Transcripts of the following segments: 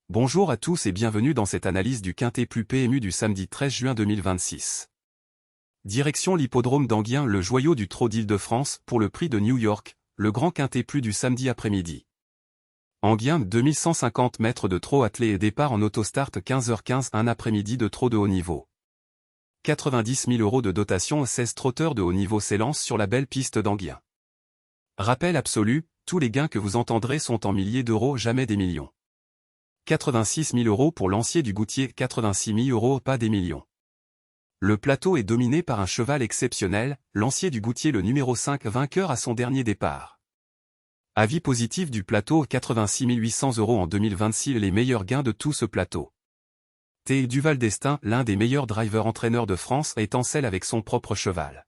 Bonjour à tous et bienvenue dans cette analyse du Quintet Plus PMU du samedi 13 juin 2026. Direction l'hippodrome d'Enghien, le joyau du trot d'Île-de-France, pour le prix de New York, le grand Quintet Plus du samedi après-midi. Enghien, 2150 mètres de trot attelé et départ en autostart 15h15, un après-midi de trot de haut niveau. 90 000 € de dotation, 16 trotteurs de haut niveau s'élancent sur la belle piste d'Enghien. Rappel absolu, tous les gains que vous entendrez sont en milliers d'euros, jamais des millions. 86 000 € pour Lancier du Goutier, 86 000 €, pas des millions. Le plateau est dominé par un cheval exceptionnel, Lancier du Goutier, le numéro 5, vainqueur à son dernier départ. Avis positif du plateau, 86 800 € en 2026, les meilleurs gains de tout ce plateau. T. Duval d'Estaing, l'un des meilleurs drivers-entraîneurs de France, est en selle avec son propre cheval.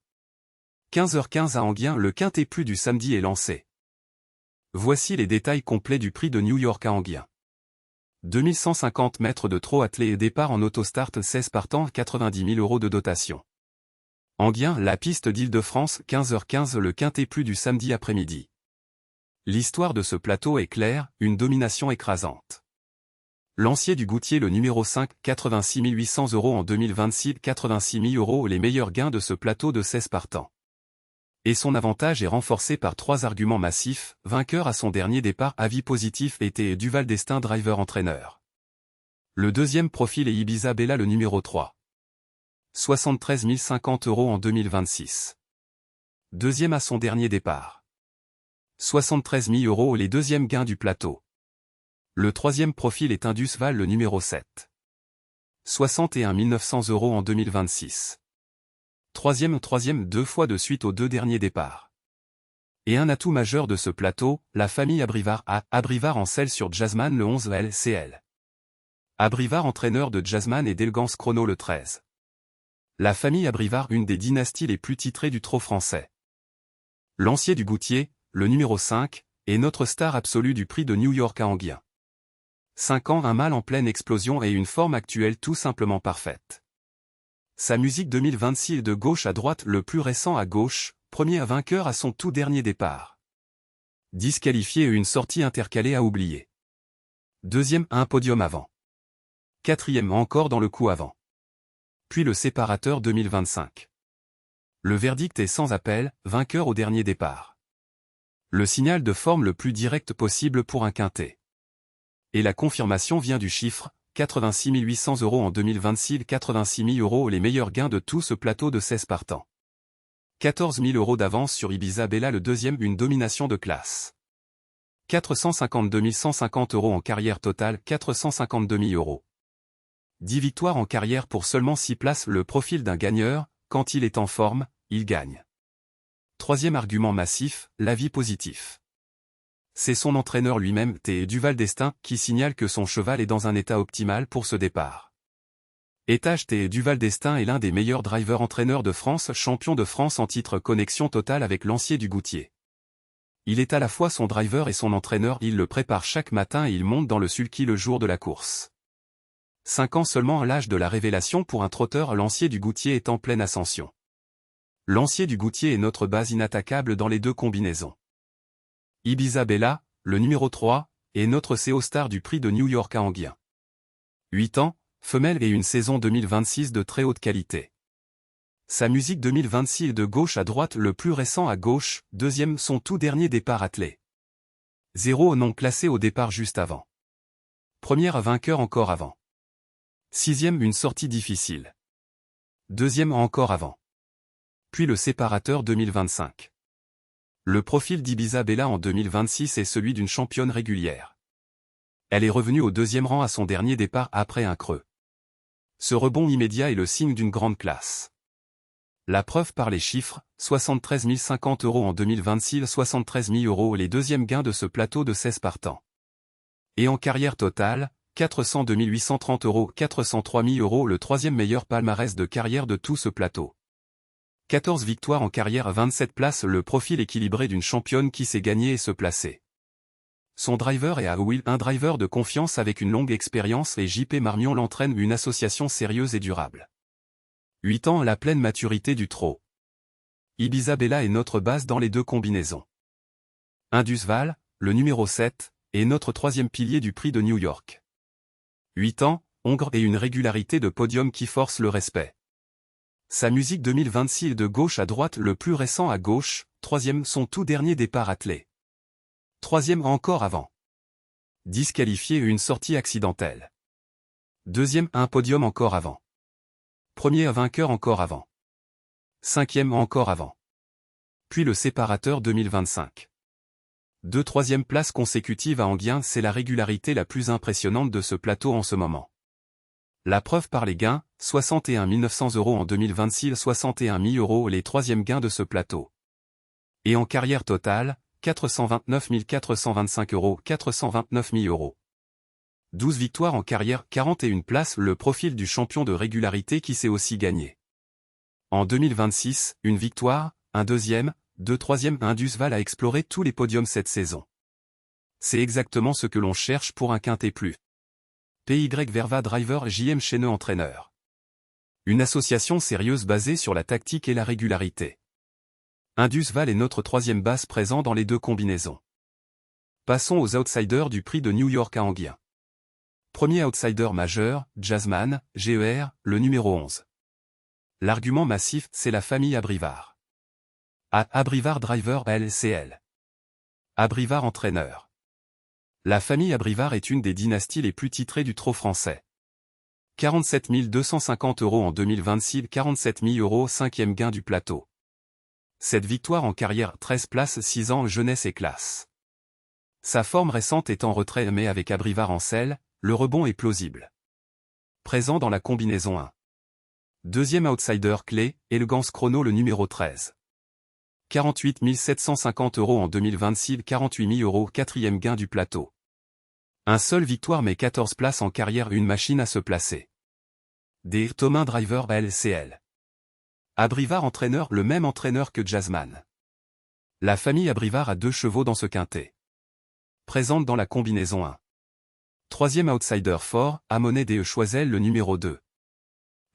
15h15 à Enghien, le Quintet Plus du samedi est lancé. Voici les détails complets du prix de New York à Enghien. 2150 mètres de trot attelé et départ en autostart, 16 partants, 90 000 € de dotation. Enghien, la piste d'Île-de-France, 15h15, le Quintet Plus du samedi après-midi. L'histoire de ce plateau est claire, une domination écrasante. Lancier du Goutier, le numéro 5, 86 800 € en 2026, 86 000 €, les meilleurs gains de ce plateau de 16 partants. Et son avantage est renforcé par trois arguments massifs: vainqueur à son dernier départ, avis positif, et Duval d'Estaing, driver-entraîneur. Le deuxième profil est Ibiza Bella, le numéro 3. 73 050 € en 2026. Deuxième à son dernier départ. 73 000 €, les deuxièmes gains du plateau. Le troisième profil est Indus Val, le numéro 7. 61 900 € en 2026. Troisième, deux fois de suite aux deux derniers départs. Et un atout majeur de ce plateau, la famille Abrivard Abrivard en selle sur Jazzman le 11 LCL. Abrivard entraîneur de Jazzman et d'Elgance Chrono le 13. La famille Abrivard, une des dynasties les plus titrées du trot français. Lancier du Goutier, le numéro 5, est notre star absolue du prix de New York à Enghien. 5 ans, un mâle en pleine explosion et une forme actuelle tout simplement parfaite. Sa musique 2026 de gauche à droite, le plus récent à gauche, premier à vainqueur à son tout dernier départ. Disqualifié et une sortie intercalée à oublier. Deuxième, un podium avant. Quatrième, encore dans le coup avant. Puis le séparateur 2025. Le verdict est sans appel, vainqueur au dernier départ. Le signal de forme le plus direct possible pour un quintet. Et la confirmation vient du chiffre, 86 800 € en 2026, 86 000 €, les meilleurs gains de tout ce plateau de 16 partants. 14 000 € d'avance sur Ibiza Bella, le deuxième, une domination de classe. 452 150 € en carrière totale, 452 000 €. 10 victoires en carrière pour seulement 6 places, le profil d'un gagneur, quand il est en forme, il gagne. Troisième argument massif, l'avis positif. C'est son entraîneur lui-même, T. Duval d'Estaing, qui signale que son cheval est dans un état optimal pour ce départ. Étage, T. Duval d'Estaing est l'un des meilleurs drivers-entraîneurs de France, champion de France en titre, connexion totale avec Lancier du Goutier. Il est à la fois son driver et son entraîneur, il le prépare chaque matin et il monte dans le sulky le jour de la course. 5 ans seulement à l'âge de la révélation pour un trotteur, Lancier du Goutier est en pleine ascension. Lancier du Goutier est notre base inattaquable dans les deux combinaisons. Ibiza Bella, le numéro 3, est notre CO star du prix de New York à Enghien. 8 ans, femelle et une saison 2026 de très haute qualité. Sa musique 2026 est de gauche à droite, le plus récent à gauche, deuxième, son tout dernier départ attelé. 0 non classé au départ juste avant. Première vainqueur encore avant. Sixième, une sortie difficile. Deuxième encore avant. Puis le séparateur 2025. Le profil d'Ibiza Bella en 2026 est celui d'une championne régulière. Elle est revenue au deuxième rang à son dernier départ après un creux. Ce rebond immédiat est le signe d'une grande classe. La preuve par les chiffres, 73 050 € en 2026, 73 000 €, les deuxièmes gains de ce plateau de 16 partants. Et en carrière totale, 402 830 €, 403 000 €, le troisième meilleur palmarès de carrière de tout ce plateau. 14 victoires en carrière, 27 places, le profil équilibré d'une championne qui sait gagner et se placer. Son driver est à Will, un driver de confiance avec une longue expérience, et JP Marmion l'entraîne, une association sérieuse et durable. 8 ans, la pleine maturité du trot. Ibiza Bella est notre base dans les deux combinaisons. Indus Val, le numéro 7, est notre troisième pilier du prix de New York. 8 ans, hongre et une régularité de podium qui force le respect. Sa musique 2026 est de gauche à droite, le plus récent à gauche, troisième son tout dernier départ attelé. Troisième encore avant. Disqualifié et une sortie accidentelle. Deuxième un podium encore avant. Premier vainqueur encore avant. Cinquième encore avant. Puis le séparateur 2025. 2 troisième places consécutives à Enghien, c'est la régularité la plus impressionnante de ce plateau en ce moment. La preuve par les gains, 61 900 € en 2026, 61 000 € les troisièmes gains de ce plateau. Et en carrière totale, 429 425 €, 429 000 €. 12 victoires en carrière, 41 places, le profil du champion de régularité qui sait aussi gagner. En 2026, une victoire, un deuxième, 2 troisièmes. Indusval a exploré tous les podiums cette saison. C'est exactement ce que l'on cherche pour un quintet plus. PY Verva Driver JM Cheneux entraîneur. Une association sérieuse basée sur la tactique et la régularité. Indusval est notre troisième base présent dans les deux combinaisons. Passons aux outsiders du prix de New York à Enghien. Premier outsider majeur, Jazzman, GER, le numéro 11. L'argument massif, c'est la famille Abrivard. Abrivard Driver LCL. Abrivard entraîneur. La famille Abrivard est une des dynasties les plus titrées du trot français. 47 250 € en 2026, 47 000 €, cinquième gain du plateau. Cette victoire en carrière, 13 places, 6 ans, jeunesse et classe. Sa forme récente est en retrait mais avec Abrivard en selle, le rebond est plausible. Présent dans la combinaison 1. Deuxième outsider clé, Elegance Chrono le numéro 13. 48 750 € en 2026, 48 000 €, quatrième gain du plateau. Un seul victoire mais 14 places en carrière, une machine à se placer. Des Thomas Driver LCL. Abrivard entraîneur, le même entraîneur que Jazzman. La famille Abrivard a 2 chevaux dans ce quintet. Présente dans la combinaison 1. Troisième outsider fort, Amonet des Choiseul le numéro 2.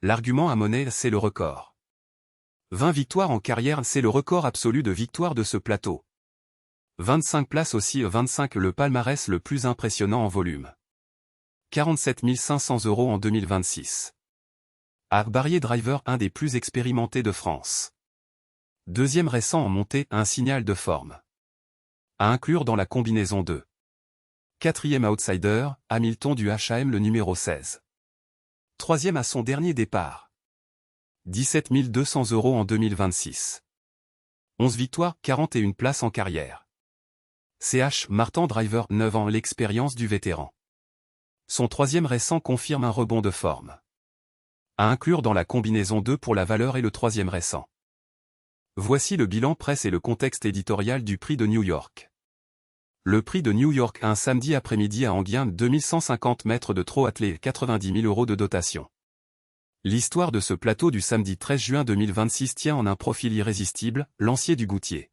L'argument Amonet, c'est le record. 20 victoires en carrière, c'est le record absolu de victoires de ce plateau. 25 places aussi, 25 le palmarès le plus impressionnant en volume. 47 500 € en 2026. Barrier Driver, un des plus expérimentés de France. Deuxième récent en montée, un signal de forme. À inclure dans la combinaison 2. Quatrième outsider, Hamilton du HAM le numéro 16. Troisième à son dernier départ. 17 200 € en 2026. 11 victoires, 41 places en carrière. CH Martin Driver, 9 ans, l'expérience du vétéran. Son troisième récent confirme un rebond de forme. À inclure dans la combinaison 2 pour la valeur et le troisième récent. Voici le bilan presse et le contexte éditorial du prix de New York. Le prix de New York, un samedi après-midi à Enghien, 2150 mètres de trot attelé, 90 000 € de dotation. L'histoire de ce plateau du samedi 13 juin 2026 tient en un profil irrésistible, Lancier du Goutier.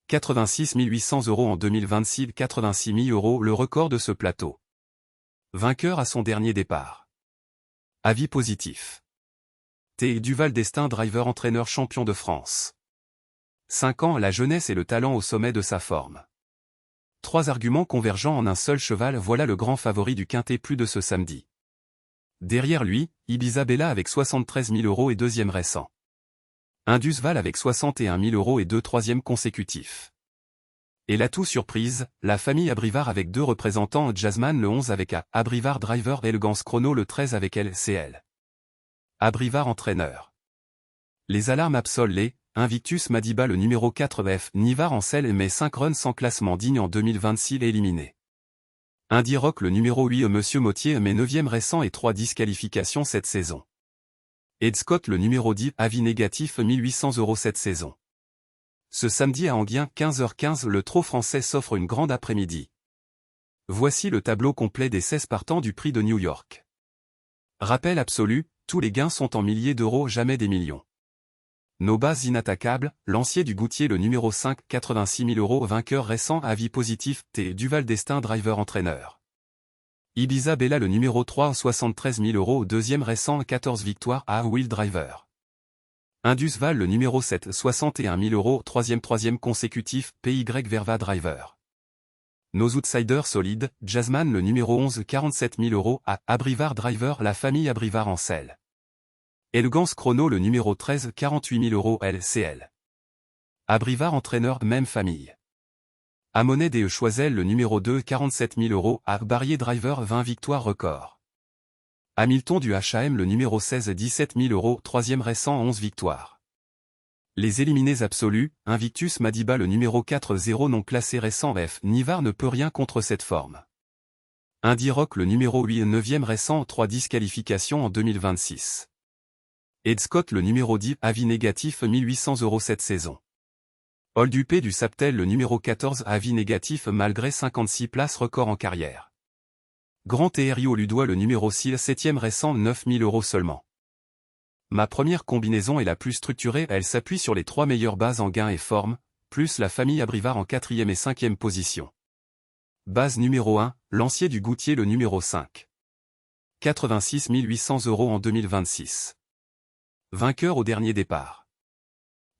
86 800 € en 2026, 86 000 €, le record de ce plateau. Vainqueur à son dernier départ. Avis positif. T. Duval Destin Driver entraîneur champion de France. 5 ans, la jeunesse et le talent au sommet de sa forme. 3 arguments convergents en un seul cheval, voilà le grand favori du quintet plus de ce samedi. Derrière lui, Ibiza Bella avec 73 000 € et deuxième récent. Indusval avec 61 000 € et 2 troisièmes consécutifs. Et l'atout surprise, la famille Abrivard avec 2 représentants, Jazzman le 11 avec Abrivard Driver, Elegance Chrono le 13 avec LCL. Abrivard entraîneur. Les alarmes absolent. Invictus Madiba le numéro 4 F, Nivard en selle mais 5 runs sans classement digne en 2026 éliminé. Indy Rock le numéro 8 Monsieur Mottier mais 9e récent et 3 disqualifications cette saison. Ed Scott le numéro 10 avis négatif 1800 € cette saison. Ce samedi à Enghien 15h15 le trot français s'offre une grande après-midi. Voici le tableau complet des 16 partants du prix de New York. Rappel absolu, tous les gains sont en milliers d'euros, jamais des millions. Nos bases inattaquables, Lancier du Goutier le numéro 5, 86 000 €, vainqueur récent, avis positif, T. Duval Destin Driver entraîneur. Ibiza Bella le numéro 3, 73 000 €, deuxième récent, 14 victoires, Wheel Driver. Indusval le numéro 7, 61 000 €, troisième consécutif, PY Verva Driver. Nos outsiders solides, Jasmine le numéro 11 47 000 euros à Abrivard Driver la famille Abrivard en selle. Elegance Chrono le numéro 13 48 000 euros LCL. Abrivard entraîneur même famille. Amonet DE Choiseul le numéro 2 47 000 euros à Barrier Driver 20 victoires record. Hamilton du HAM le numéro 16 17 000 euros 3e récent 11 victoires. Les éliminés absolus, Invictus Madiba le numéro 4-0 non classé récent F. Nivard ne peut rien contre cette forme. Indy Rock le numéro 8 9e récent 3 disqualifications en 2026. Ed Scott le numéro 10 avis négatif 1800 euros cette saison. Oldupé du Saptel le numéro 14 avis négatif malgré 56 places record en carrière. Grand Thério Ludois le numéro 6 7e récent 9 000 euros seulement. Ma première combinaison est la plus structurée, elle s'appuie sur les 3 meilleures bases en gain et forme, plus la famille Abrivard en 4e et 5e position. Base numéro 1, Lancier du Goutier le numéro 5. 86 800 euros en 2026. Vainqueur au dernier départ.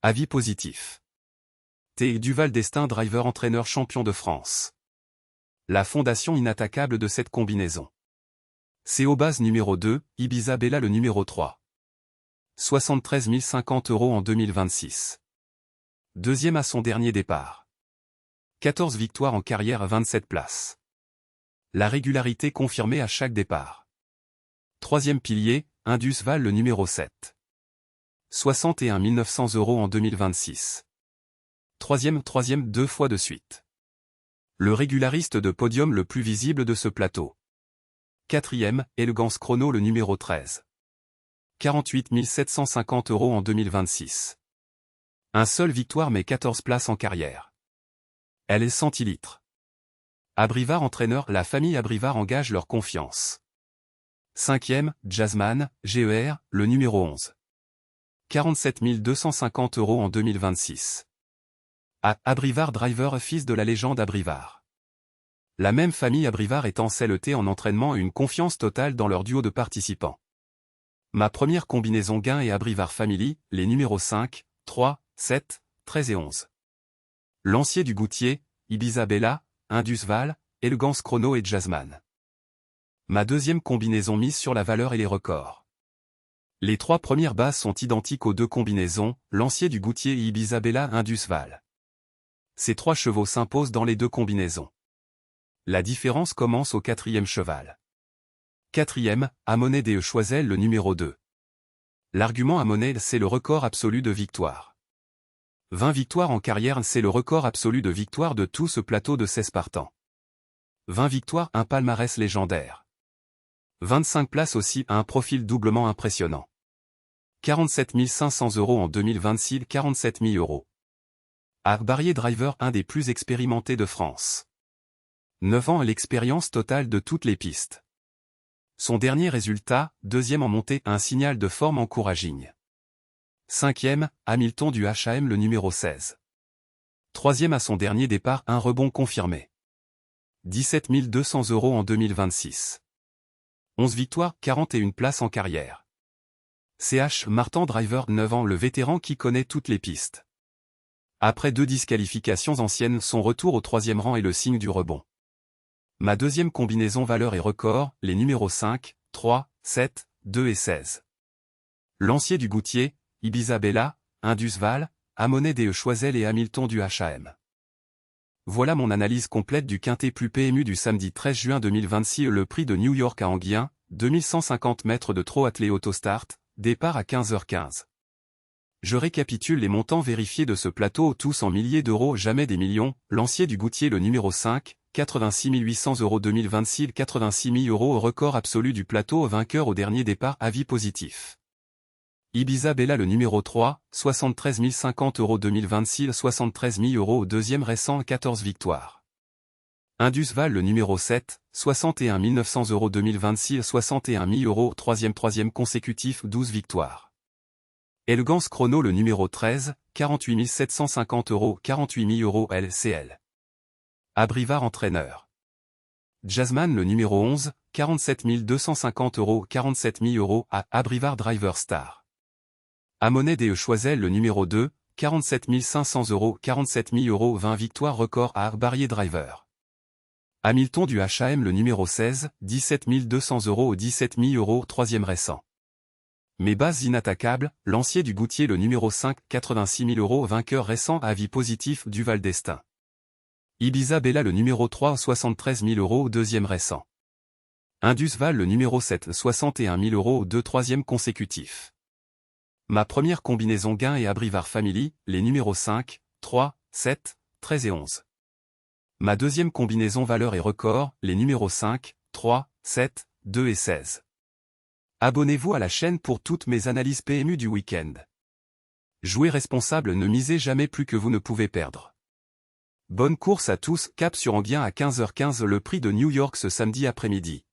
Avis positif. T. Duval Destin Driver entraîneur champion de France. La fondation inattaquable de cette combinaison. CO base numéro 2, Ibiza Bella le numéro 3. 73 050 euros en 2026. Deuxième à son dernier départ. 14 victoires en carrière 27 places. La régularité confirmée à chaque départ. Troisième pilier, Indus Val le numéro 7. 61 900 euros en 2026. Troisième 2 fois de suite. Le régulariste de podium le plus visible de ce plateau. Quatrième, Elegance Chrono le numéro 13. 48 750 euros en 2026. Un seul victoire mais 14 places en carrière. Elle est centilitres. Abrivard entraîneur, la famille Abrivard engage leur confiance. Cinquième, Jasmine, GER, le numéro 11. 47 250 euros en 2026. Abrivard Driver fils de la légende Abrivard. La même famille Abrivard est encelletée en entraînement et une confiance totale dans leur duo de participants. Ma première combinaison gain et Abrivard Family, les numéros 5, 3, 7, 13 et 11. Lancier du Goutier, Ibiza Bella, Indus Val, Elegance Chrono et Jasmine. Ma deuxième combinaison mise sur la valeur et les records. Les 3 premières bases sont identiques aux 2 combinaisons, Lancier du Goutier et Ibiza Bella Indus Val. Ces 3 chevaux s'imposent dans les 2 combinaisons. La différence commence au 4e cheval. Quatrième, Amonet DE Choiseul le numéro 2. L'argument Amonet c'est le record absolu de victoire. 20 victoires en carrière c'est le record absolu de victoire de tout ce plateau de 16 partants. 20 victoires, un palmarès légendaire. 25 places aussi, un profil doublement impressionnant. 47 500 euros en 2026, 47 000 euros. Barrier Driver, un des plus expérimentés de France. 9 ans à l'expérience totale de toutes les pistes. Son dernier résultat, 2e en montée, un signal de forme encourageant. 5e, Hamilton du HAM le numéro 16. 3e à son dernier départ, un rebond confirmé. 17 200 euros en 2026. 11 victoires, 41 places en carrière. CH Martin Driver 9 ans, le vétéran qui connaît toutes les pistes. Après 2 disqualifications anciennes, son retour au 3e rang est le signe du rebond. Ma deuxième combinaison valeur et record, les numéros 5, 3, 7, 2 et 16. Lancier du Goutier, Ibiza Bella, Indus Val, Amonet DE Choiseul et Hamilton du HAM. Voilà mon analyse complète du quintet plus PMU du samedi 13 juin 2026. Le prix de New York à Anguien, 2150 mètres de trot attelé autostart, départ à 15h15. Je récapitule les montants vérifiés de ce plateau, tous en milliers d'euros, jamais des millions. Lancier du Goutier le numéro 5, 86 800 euros 2026, 86 000 euros au record absolu du plateau, vainqueur au dernier départ, avis positif. Ibiza Bella le numéro 3, 73 050 euros 2026, 73 000 euros au deuxième récent, 14 victoires. Indus Val le numéro 7, 61 900 euros 2026, 61 000 euros au troisième consécutif, 12 victoires. Elegance Chrono le numéro 13, 48 750 euros, 48 000 euros LCL. Abrivard entraîneur. Jasmine le numéro 11, 47 250 euros, 47 000 euros à Abrivard Driver Star. Amonet DE Choiseul le numéro 2, 47 500 euros, 47 000 euros, 20 victoires record à Barrier Driver. Hamilton du H&M le numéro 16, 17 200 € au 17 000 €, troisième récent. Mes bases inattaquables, Lancier du Goutier le numéro 5, 86 000 €, vainqueur récent, avis positif du Val d'Estaing. Ibiza Bella le numéro 3, 73 000 €, deuxième récent. Indus Val le numéro 7, 61 000 €, deux troisièmes consécutifs. Ma première combinaison gain et Abrivar Family, les numéros 5, 3, 7, 13 et 11. Ma deuxième combinaison valeur et record, les numéros 5, 3, 7, 2 et 16. Abonnez-vous à la chaîne pour toutes mes analyses PMU du week-end. Jouez responsable, ne misez jamais plus que vous ne pouvez perdre. Bonne course à tous, cap sur Enghien à 15h15 le prix de New York ce samedi après-midi.